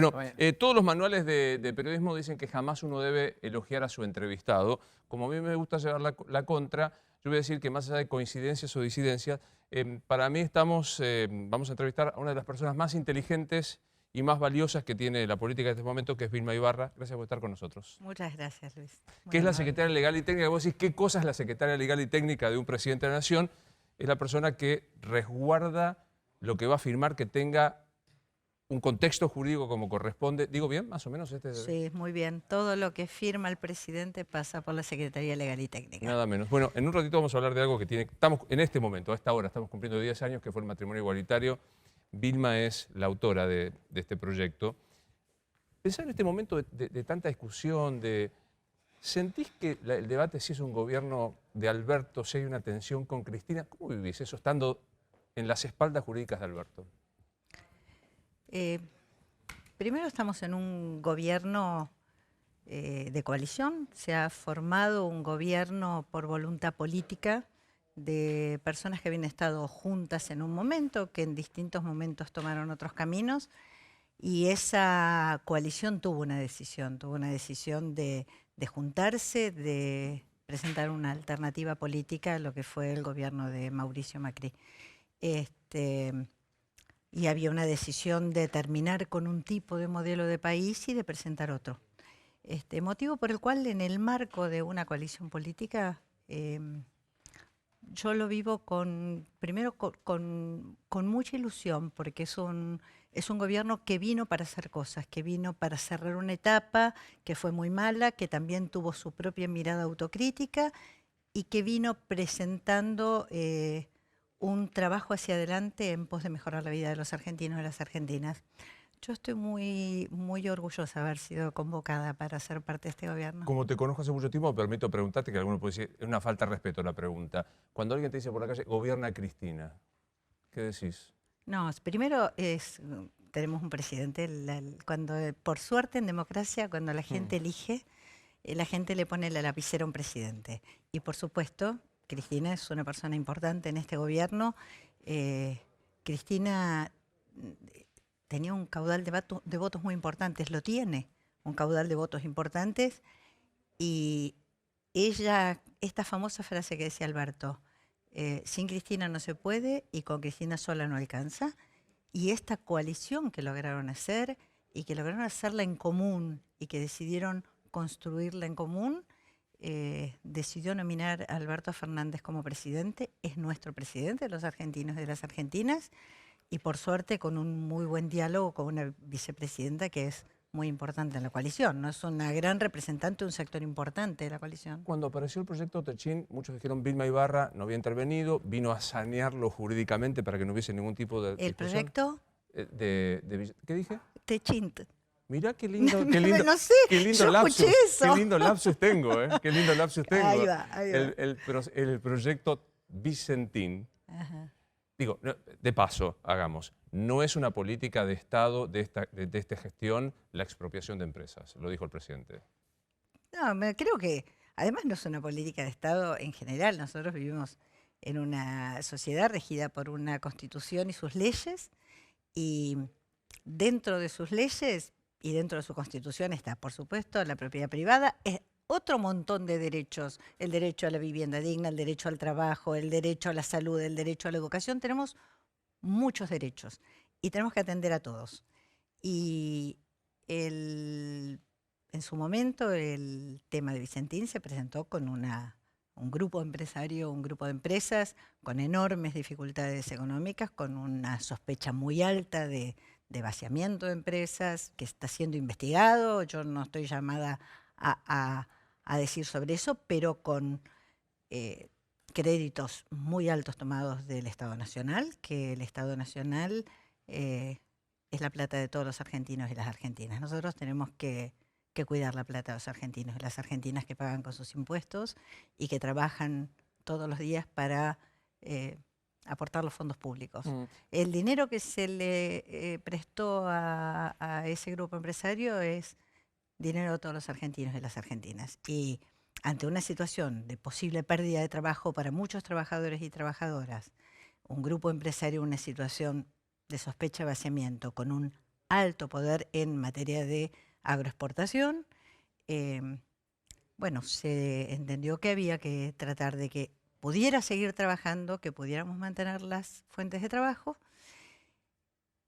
Bueno, Bueno, todos los manuales de periodismo dicen que jamás uno debe elogiar a su entrevistado. Como a mí me gusta llevar la contra, yo voy a decir que más allá de coincidencias o disidencias, para mí vamos a entrevistar a una de las personas más inteligentes y más valiosas que tiene la política en este momento, que es Vilma Ibarra. Gracias por estar con nosotros. muchas gracias, Luis. ¿Qué Muy es la amable. secretaria legal y técnica? Vos decís, ¿qué cosa es la secretaria legal y técnica de un presidente de la nación? Es la persona que resguarda lo que va a firmar, que tenga un contexto jurídico como corresponde. ¿Digo bien, más o menos? Sí, muy bien. Todo lo que firma el presidente pasa por la Secretaría Legal y Técnica. Nada menos. Bueno, en un ratito vamos a hablar de algo que estamos en este momento, a esta hora, estamos cumpliendo 10 años, que fue el matrimonio igualitario. Vilma es la autora de este proyecto. Pensá en este momento de tanta discusión, ¿sentís que el debate si es un gobierno de Alberto, si hay una tensión con Cristina? ¿Cómo vivís eso estando en las espaldas jurídicas de Alberto? Eh, Primero estamos en un gobierno de coalición. Se ha formado un gobierno por voluntad política de personas que habían estado juntas en un momento, que en distintos momentos tomaron otros caminos. Y esa coalición tuvo una decisión de juntarse, de presentar una alternativa política a lo que fue el gobierno de Mauricio Macri. Este, y había una decisión de terminar con un tipo de modelo de país y de presentar otro. Motivo por el cual en el marco de una coalición política yo lo vivo primero con mucha ilusión, porque es un gobierno que vino para hacer cosas, que vino para cerrar una etapa que fue muy mala, que también tuvo su propia mirada autocrítica y que vino presentando un trabajo hacia adelante en pos de mejorar la vida de los argentinos y las argentinas. Yo estoy muy orgullosa de haber sido convocada para ser parte de este gobierno. Como te conozco hace mucho tiempo, me permito preguntarte, que alguno puede decir, es una falta de respeto la pregunta. Cuando alguien te dice por la calle, gobierna Cristina, ¿qué decís? No, primero tenemos un presidente, por suerte en democracia, cuando la Hmm. gente elige, la gente le pone la lapicera a un presidente. Y por supuesto, Cristina es una persona importante en este gobierno. Cristina tenía un caudal de votos muy importantes, lo tiene, un caudal de votos importantes. Y ella, esta famosa frase que decía Alberto, sin Cristina no se puede y con Cristina sola no alcanza. Y esta coalición que lograron hacer y que lograron hacerla en común y que decidieron construirla en común, decidió nominar a Alberto Fernández como presidente. Es nuestro presidente de los argentinos y de las argentinas y por suerte con un muy buen diálogo con una vicepresidenta que es muy importante en la coalición, ¿no? Es una gran representante de un sector importante de la coalición. Cuando apareció el proyecto Techín, muchos dijeron Vilma Ibarra no había intervenido, vino a sanearlo jurídicamente para que no hubiese ningún tipo de El discusión. proyecto ¿Qué dije? Techint. Mirá No sé, qué lindo yo escuché lapsus, qué eso. lindo lapsus tengo, ¿eh? Qué lindo lapsus tengo. Ahí va, ahí va. El proyecto Vicentín, Ajá. digo, de paso, hagamos, no es una política de Estado de esta gestión la expropiación de empresas, lo dijo el presidente. No, creo que además no es una política de Estado en general. Nosotros vivimos en una sociedad regida por una constitución y sus leyes, y dentro de sus leyes y dentro de su constitución está, por supuesto, la propiedad privada, es otro montón de derechos, el derecho a la vivienda digna, el derecho al trabajo, el derecho a la salud, el derecho a la educación. Tenemos muchos derechos y tenemos que atender a todos. Y el, en su momento el tema de Vicentín se presentó con un grupo empresario, un grupo de empresas con enormes dificultades económicas, con una sospecha muy alta de vaciamiento de empresas, que está siendo investigado. Yo no estoy llamada a decir sobre eso, pero con eh, créditos muy altos tomados del Estado Nacional, que el Estado Nacional es la plata de todos los argentinos y las argentinas. Nosotros tenemos que cuidar la plata de los argentinos y las argentinas que pagan con sus impuestos y que trabajan todos los días para aportar los fondos públicos. Mm. El dinero que se le prestó a ese grupo empresario es dinero de todos los argentinos y las argentinas. Y ante una situación de posible pérdida de trabajo para muchos trabajadores y trabajadoras, un grupo empresario en una situación de sospecha de vaciamiento con un alto poder en materia de agroexportación. Bueno, se entendió que había que tratar de que pudiera seguir trabajando, que pudiéramos mantener las fuentes de trabajo.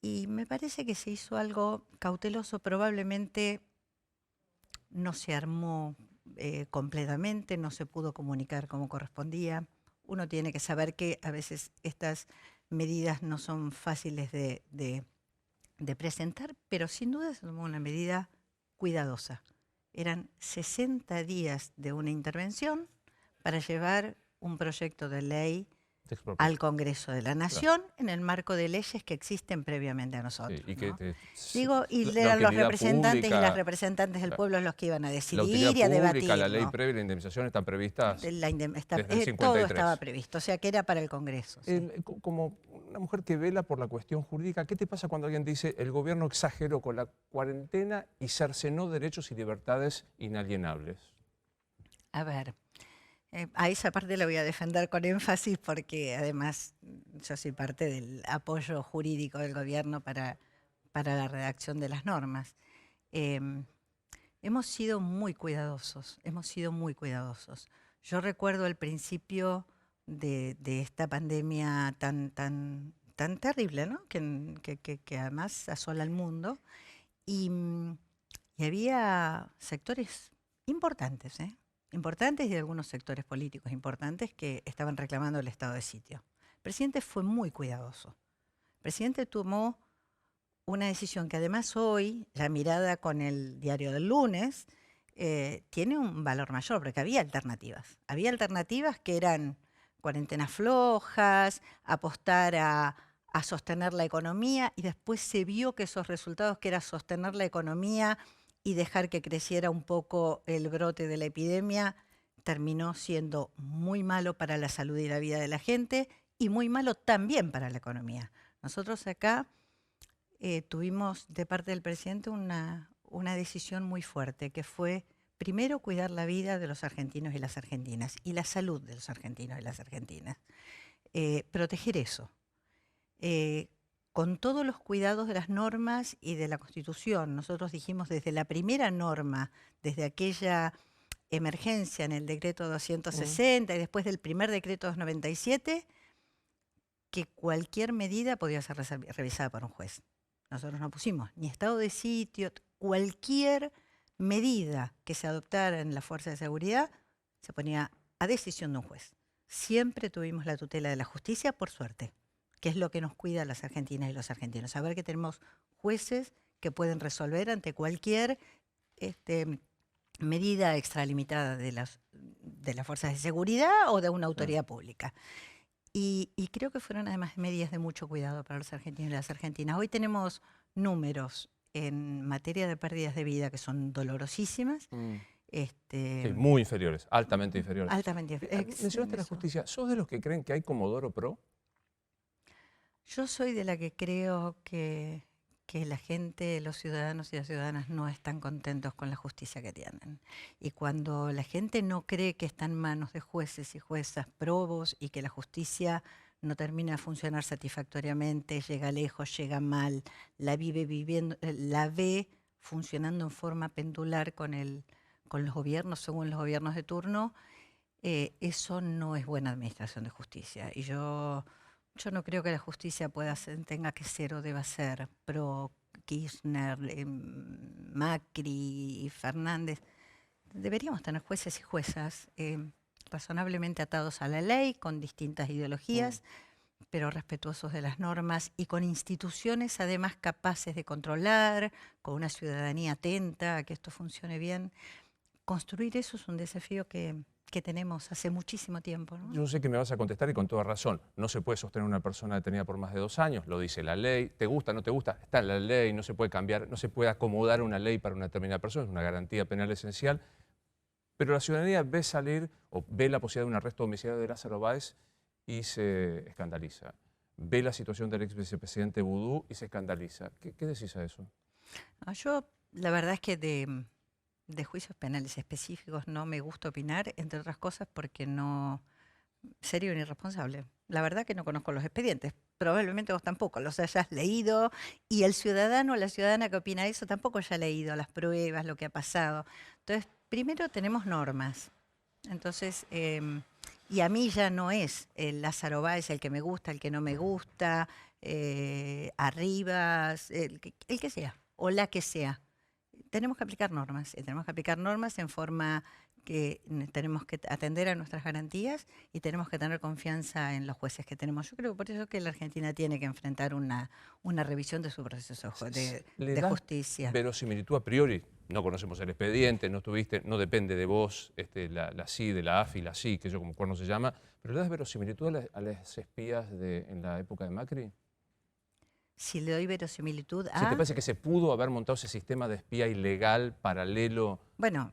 Y me parece que se hizo algo cauteloso, probablemente no se armó completamente, no se pudo comunicar como correspondía. Uno tiene que saber que a veces estas medidas no son fáciles de presentar, pero sin duda se tomó una medida cuidadosa. Eran 60 días de una intervención para llevar un proyecto de ley Te expropió. al Congreso de la Claro. Nación en el marco de leyes que existen previamente a Sí, nosotros. y que ¿no? Digo, y eran los representantes y las representantes del pueblo los que iban a la decidir utilidad y a pública, debatir. la ley previa y la indemnización están previstas De la desde el todo 53. estaba previsto, o sea que era para el Congreso. Sí. Como una mujer que vela por la cuestión jurídica, ¿qué te pasa cuando alguien dice el gobierno exageró con la cuarentena y cercenó derechos y libertades inalienables? A ver, a esa parte la voy a defender con énfasis porque además yo soy parte del apoyo jurídico del gobierno para la redacción de las normas. Em, hemos sido muy cuidadosos, hemos sido muy cuidadosos. Yo recuerdo el principio de esta pandemia tan terrible, ¿no? Que además asola al mundo. Y, y había sectores importantes, ¿eh? Importantes y algunos sectores políticos importantes que estaban reclamando el estado de sitio. El presidente fue muy cuidadoso. El presidente tomó una decisión que además hoy, la mirada con el diario del lunes, tiene un valor mayor, porque había alternativas. Había alternativas que eran cuarentenas flojas, apostar a sostener la economía, y después se vio que esos resultados, que era sostener la economía y dejar que creciera un poco el brote de la epidemia, terminó siendo muy malo para la salud y la vida de la gente y muy malo también para la economía. Nosotros acá tuvimos de parte del presidente una decisión muy fuerte, que fue primero cuidar la vida de los argentinos y las argentinas y la salud de los argentinos y las argentinas. Proteger eso. Con todos los cuidados de las normas y de la Constitución. Nosotros dijimos desde la primera norma, desde aquella emergencia en el decreto 260 y después del primer decreto 297, que cualquier medida podía ser revisada por un juez. Nosotros no pusimos ni estado de sitio, cualquier medida que se adoptara en la fuerza de seguridad se ponía a decisión de un juez. Siempre tuvimos la tutela de la justicia, por suerte, que es lo que nos cuida a las argentinas y los argentinos. Saber que tenemos jueces que pueden resolver ante cualquier medida extralimitada de las fuerzas de seguridad o de una autoridad pública. Y creo que fueron además medidas de mucho cuidado para los argentinos y las argentinas. Hoy tenemos números en materia de pérdidas de vida que son dolorosísimas. Sí, muy inferiores, altamente inferiores. Altamente inferiores. Mencionaste la justicia. ¿Sos de los que creen que hay Comodoro Pro? Yo soy de la que creo que la gente, los ciudadanos y las ciudadanas no están contentos con la justicia que tienen. Y cuando la gente no cree que está en manos de jueces y juezas probos y que la justicia no termina de funcionar satisfactoriamente, llega lejos, llega mal, la ve funcionando en forma pendular con los gobiernos, según los gobiernos de turno, eso no es buena administración de justicia. Y yo no creo que la justicia tenga que ser o deba ser pro Kirchner, Macri y Fernández. Deberíamos tener jueces y juezas razonablemente atados a la ley, con distintas ideologías, pero respetuosos de las normas y con instituciones además capaces de controlar, con una ciudadanía atenta a que esto funcione bien. Construir eso es un desafío que tenemos hace muchísimo tiempo, ¿no? Yo sé que me vas a contestar y con toda razón. No se puede sostener una persona detenida por más de 2 años, lo dice la ley. ¿Te gusta, no te gusta? Está en la ley, no se puede cambiar, no se puede acomodar una ley para una determinada persona, es una garantía penal esencial. Pero la ciudadanía ve salir o ve la posibilidad de un arresto domiciliario de Lázaro Báez y se escandaliza. Ve la situación del ex vicepresidente Vudú y se escandaliza. ¿Qué decís a eso? Yo, la verdad es que de juicios penales específicos no me gusta opinar, entre otras cosas porque no sería un irresponsable. La verdad que no conozco los expedientes, probablemente vos tampoco los hayas leído, y el ciudadano o la ciudadana que opina eso tampoco haya leído las pruebas, lo que ha pasado. Entonces, primero tenemos normas. Entonces, y a mí ya no es el Lázaro Báez el que me gusta, el que no me gusta, Arribas, el que sea, o la que sea. Tenemos que aplicar normas, y tenemos que aplicar normas en forma que tenemos que atender a nuestras garantías y tenemos que tener confianza en los jueces que tenemos. Yo creo que por eso que la Argentina tiene que enfrentar una revisión de su proceso ¿Le de das justicia. verosimilitud a priori? No conocemos el expediente, no tuviste, no depende de vos, la CI, de la AFI, la CI, que yo como cuerno se llama, pero ¿le das verosimilitud a las espías en la época de Macri? Si le doy verosimilitud ¿Si te a... parece que se pudo haber montado ese sistema de espía ilegal, paralelo? Bueno,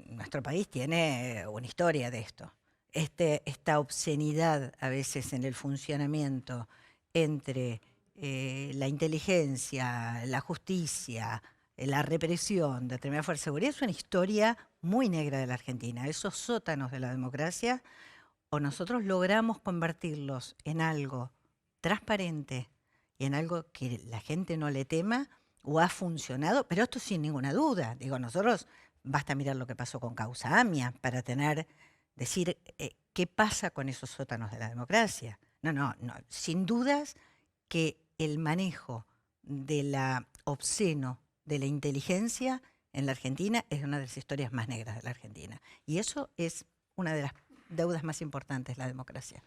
nuestro país tiene una historia de esto. Esta obscenidad a veces en el funcionamiento entre la inteligencia, la justicia, la represión de determinadas fuerzas de seguridad es una historia muy negra de la Argentina. Esos sótanos de la democracia, o nosotros logramos convertirlos en algo transparente y en algo que la gente no le tema, o ha funcionado, pero esto sin ninguna duda. Digo, nosotros basta mirar lo que pasó con Causa AMIA para decir qué pasa con esos sótanos de la democracia. No, sin dudas que el manejo de la obsceno de la inteligencia en la Argentina es una de las historias más negras de la Argentina. Y eso es una de las deudas más importantes de la democracia.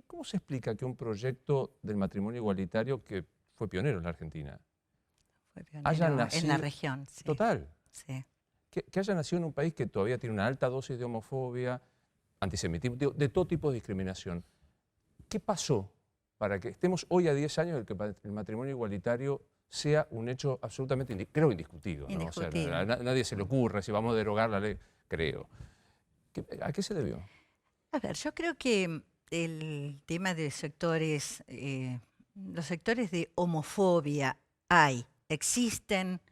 ¿Cómo se explica que un proyecto del matrimonio igualitario que fue pionero en la Argentina Fue pionero en la región? Sí. Total. Sí. Que haya nacido en un país que todavía tiene una alta dosis de homofobia, antisemitismo, de todo tipo de discriminación. ¿Qué pasó para que estemos hoy a 10 años de que el matrimonio igualitario sea un hecho absolutamente, creo, indiscutido, ¿no? O sea, a nadie se le ocurre si vamos a derogar la ley, creo. ¿A qué se debió? A ver, yo creo que el tema de sectores, los sectores de homofobia existen,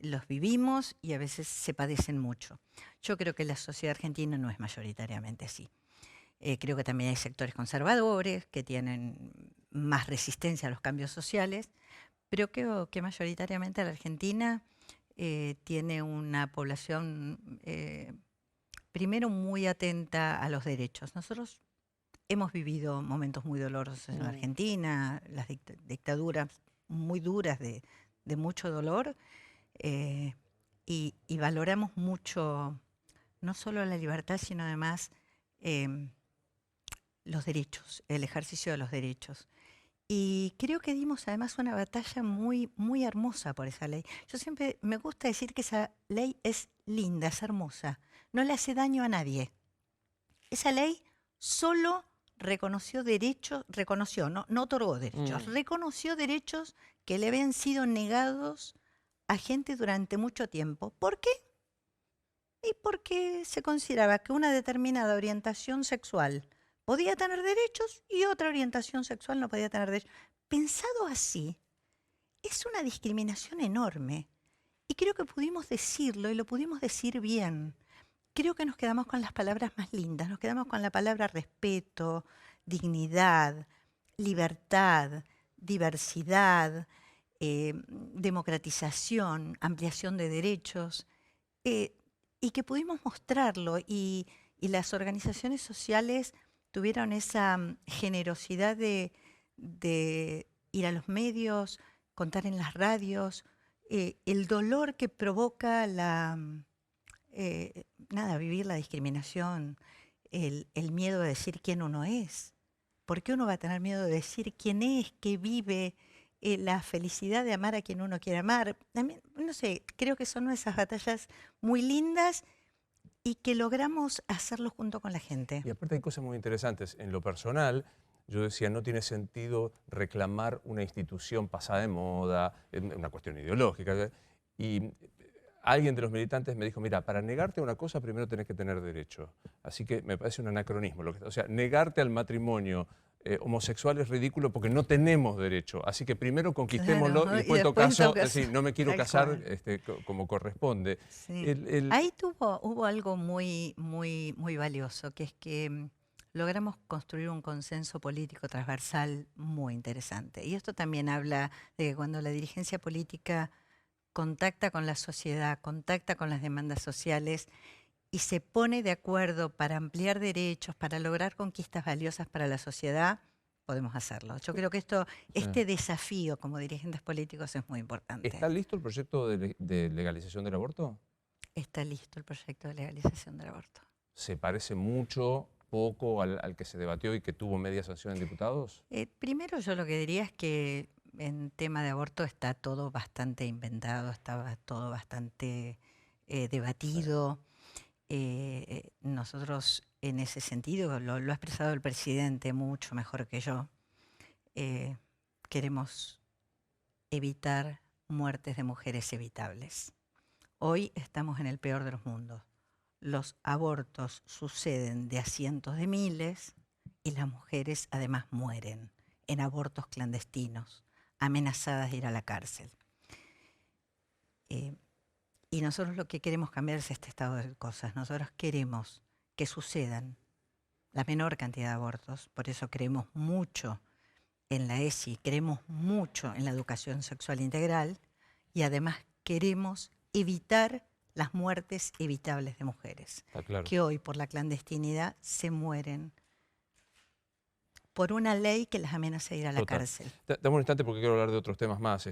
los vivimos y a veces se padecen mucho. Yo creo que la sociedad argentina no es mayoritariamente así. Creo que también hay sectores conservadores que tienen más resistencia a los cambios sociales, pero creo que mayoritariamente la Argentina tiene una población primero muy atenta a los derechos. Nosotros hemos vivido momentos muy dolorosos en la Argentina, las dictaduras muy duras de mucho dolor, y valoramos mucho no solo la libertad, sino además los derechos, el ejercicio de los derechos. Y creo que dimos además una batalla muy, muy hermosa por esa ley. Yo siempre me gusta decir que esa ley es linda, es hermosa, no le hace daño a nadie. Esa ley solo reconoció derechos, no otorgó derechos, reconoció derechos que le habían sido negados a gente durante mucho tiempo. ¿Por qué? Y porque se consideraba que una determinada orientación sexual podía tener derechos y otra orientación sexual no podía tener derechos. Pensado así, es una discriminación enorme. Y creo que pudimos decirlo y lo pudimos decir bien. Creo que nos quedamos con las palabras más lindas, nos quedamos con la palabra respeto, dignidad, libertad, diversidad, democratización, ampliación de derechos, y que pudimos mostrarlo y las organizaciones sociales tuvieron esa generosidad de ir a los medios, contar en las radios, el dolor que provoca vivir la discriminación, el miedo de decir quién uno es. ¿Por qué uno va a tener miedo de decir quién es, que vive la felicidad de amar a quien uno quiere amar? También, no sé, creo que son esas batallas muy lindas y que logramos hacerlo junto con la gente. Y aparte hay cosas muy interesantes. En lo personal, yo decía, no tiene sentido reclamar una institución pasada de moda, una cuestión ideológica. Y alguien de los militantes me dijo, mira, para negarte a una cosa primero tenés que tener derecho. Así que me parece un anacronismo. O sea, negarte al matrimonio homosexual es ridículo porque no tenemos derecho. Así que primero conquistémoslo, claro, y después en todo caso, decir, no me quiero casar como corresponde. Sí. Ahí hubo algo muy, muy, muy valioso, que es que logramos construir un consenso político transversal muy interesante. Y esto también habla de que cuando la dirigencia política contacta con la sociedad, contacta con las demandas sociales y se pone de acuerdo para ampliar derechos, para lograr conquistas valiosas para la sociedad, podemos hacerlo. Yo creo que este desafío como dirigentes políticos es muy importante. ¿Está listo el proyecto de legalización del aborto? Está listo el proyecto de legalización del aborto. ¿Se parece mucho, poco al que se debatió y que tuvo media sanción en diputados? Primero yo lo que diría es que en tema de aborto está todo bastante inventado, está todo bastante debatido. Nosotros en ese sentido, lo ha expresado el presidente mucho mejor que yo, queremos evitar muertes de mujeres evitables. Hoy estamos en el peor de los mundos. Los abortos suceden de a cientos de miles y las mujeres además mueren en abortos clandestinos, amenazadas de ir a la cárcel. Y nosotros lo que queremos cambiar es este estado de cosas. Nosotros queremos que sucedan la menor cantidad de abortos, por eso creemos mucho en la ESI, creemos mucho en la educación sexual integral y además queremos evitar las muertes evitables de mujeres, Claro. que hoy por la clandestinidad se mueren por una ley que las amenaza a ir a la cárcel. Dame un instante porque quiero hablar de otros temas más.